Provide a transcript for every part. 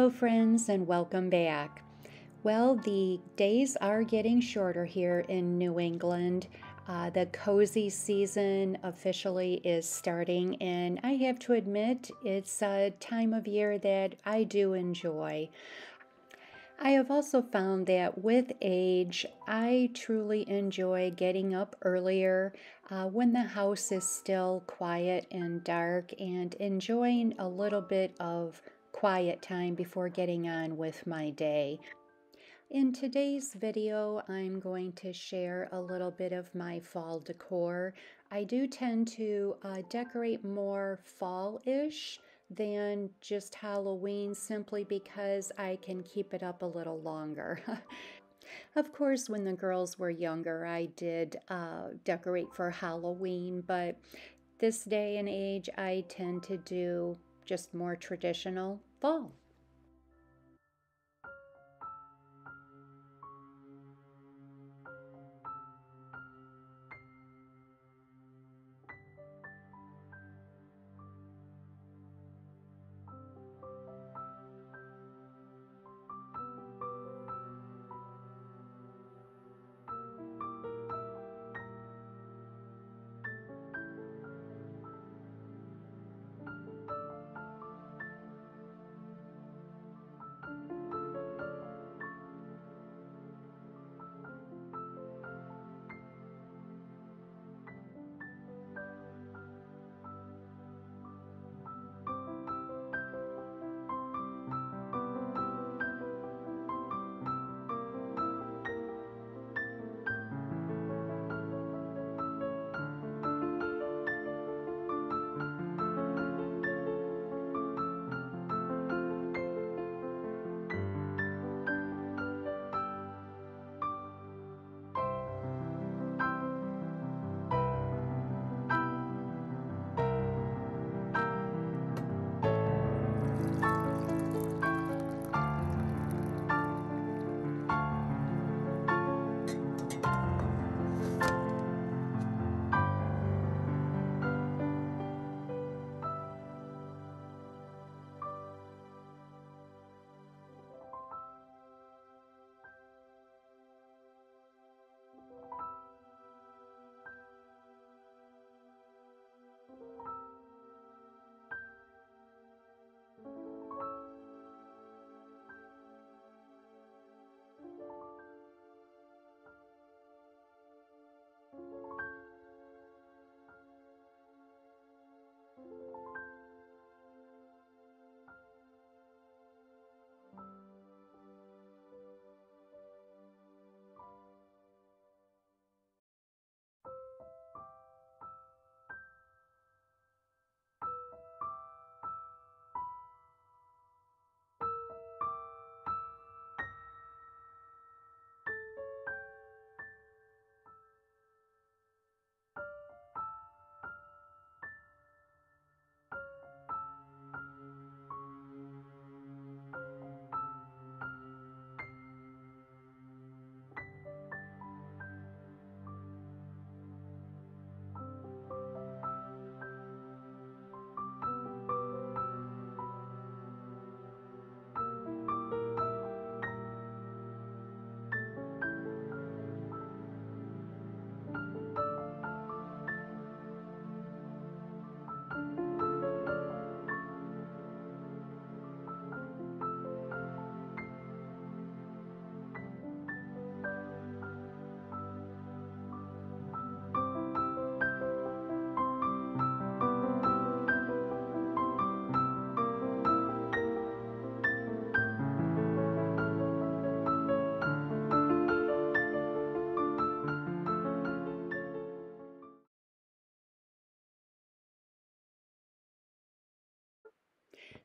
Hello, friends, and welcome back. Well, the days are getting shorter here in New England. The cozy season officially is starting, and I have to admit, it's a time of year that I do enjoy. I have also found that with age, I truly enjoy getting up earlier when the house is still quiet and dark and enjoying a little bit of quiet time before getting on with my day. In today's video, I'm going to share a little bit of my fall decor. I do tend to decorate more fall-ish than just Halloween simply because I can keep it up a little longer. Of course, when the girls were younger, I did decorate for Halloween, but this day and age, I tend to do just more traditional fall.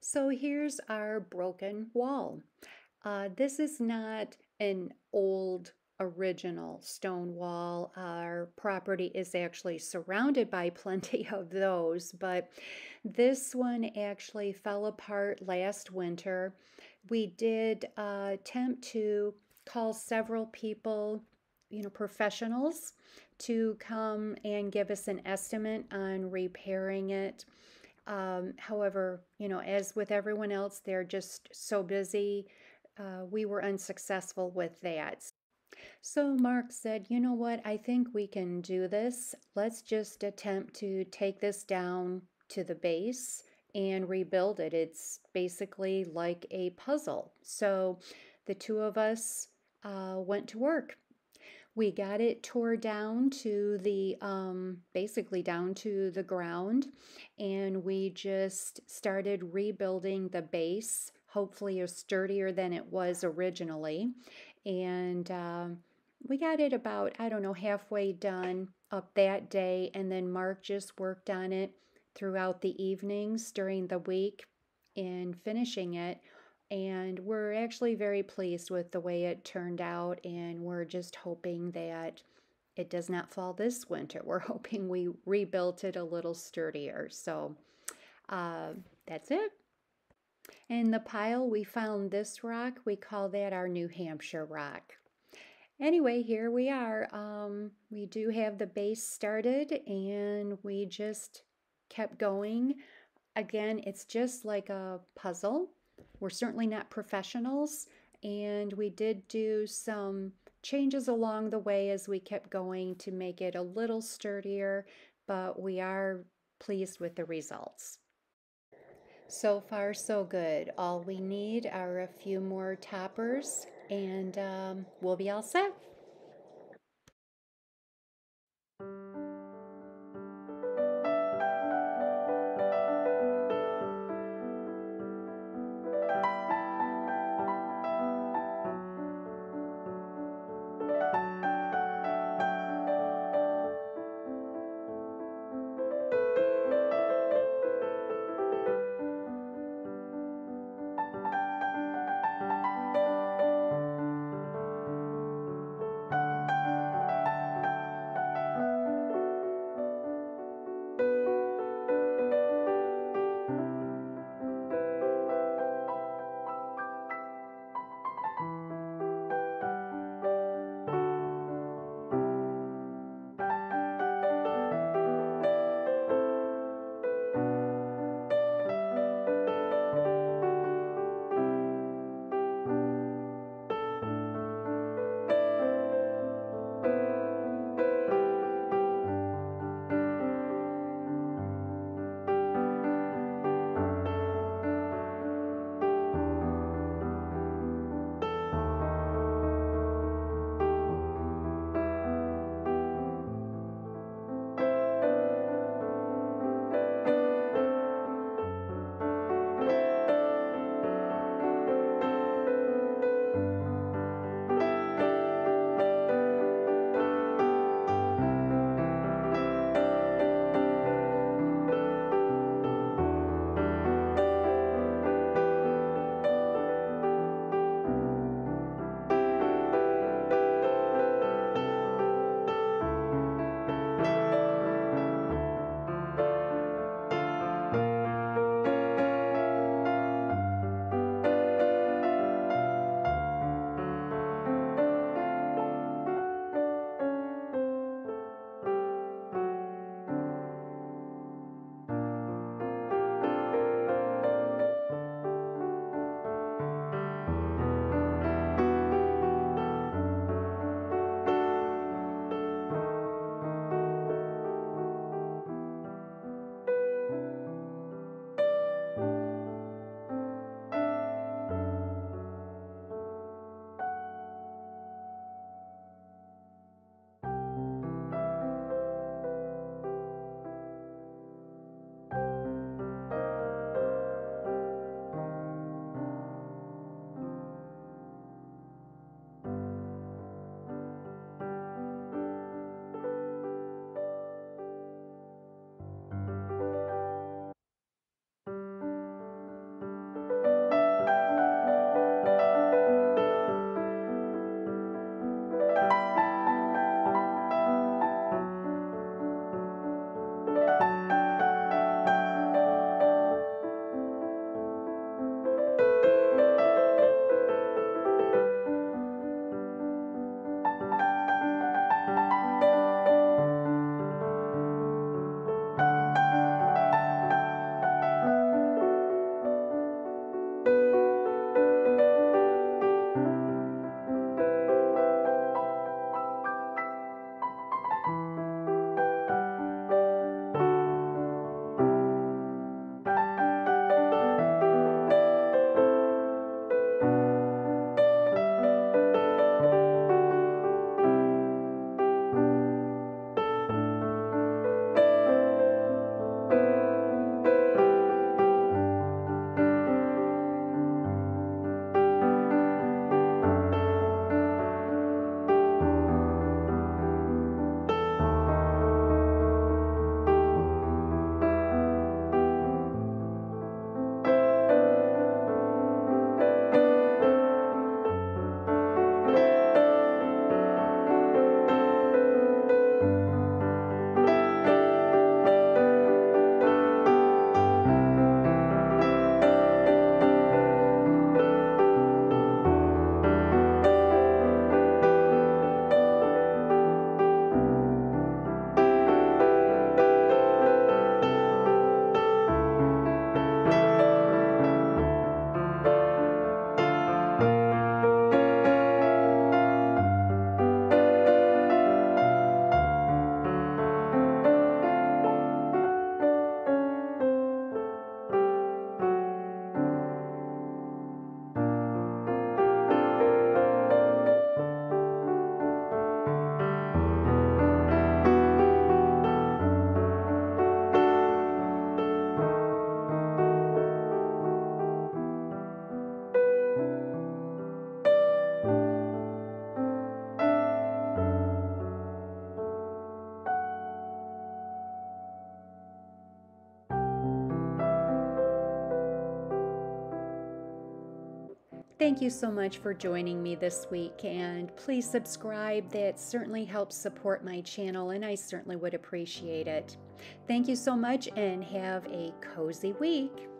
So here's our broken wall. This is not an old original stone wall. Our property is actually surrounded by plenty of those, but this one actually fell apart last winter. We did attempt to call several people, professionals, to come and give us an estimate on repairing it. However, as with everyone else, they're just so busy. We were unsuccessful with that. So Mark said, you know what? I think we can do this. Let's just attempt to take this down to the base and rebuild it. It's basically like a puzzle. So the two of us went to work. We got it tore down to the basically down to the ground, and we just started rebuilding the base, hopefully sturdier than it was originally. And we got it about, I don't know, halfway done up that day, and then Mark just worked on it throughout the evenings during the week in finishing it. And we're actually very pleased with the way it turned out, and we're just hoping that it does not fall this winter. We're hoping we rebuilt it a little sturdier. So uh, that's it. In the pile, we found this rock. We call that our New Hampshire rock. Anyway, here we are. We do have the base started, and we just kept going. Again, it's just like a puzzle. We're certainly not professionals, and we did do some changes along the way as we kept going to make it a little sturdier, but we are pleased with the results. So far, so good. All we need are a few more toppers, and we'll be all set. Thank you so much for joining me this week, and please subscribe. That certainly helps support my channel, and I certainly would appreciate it. Thank you so much, and have a cozy week.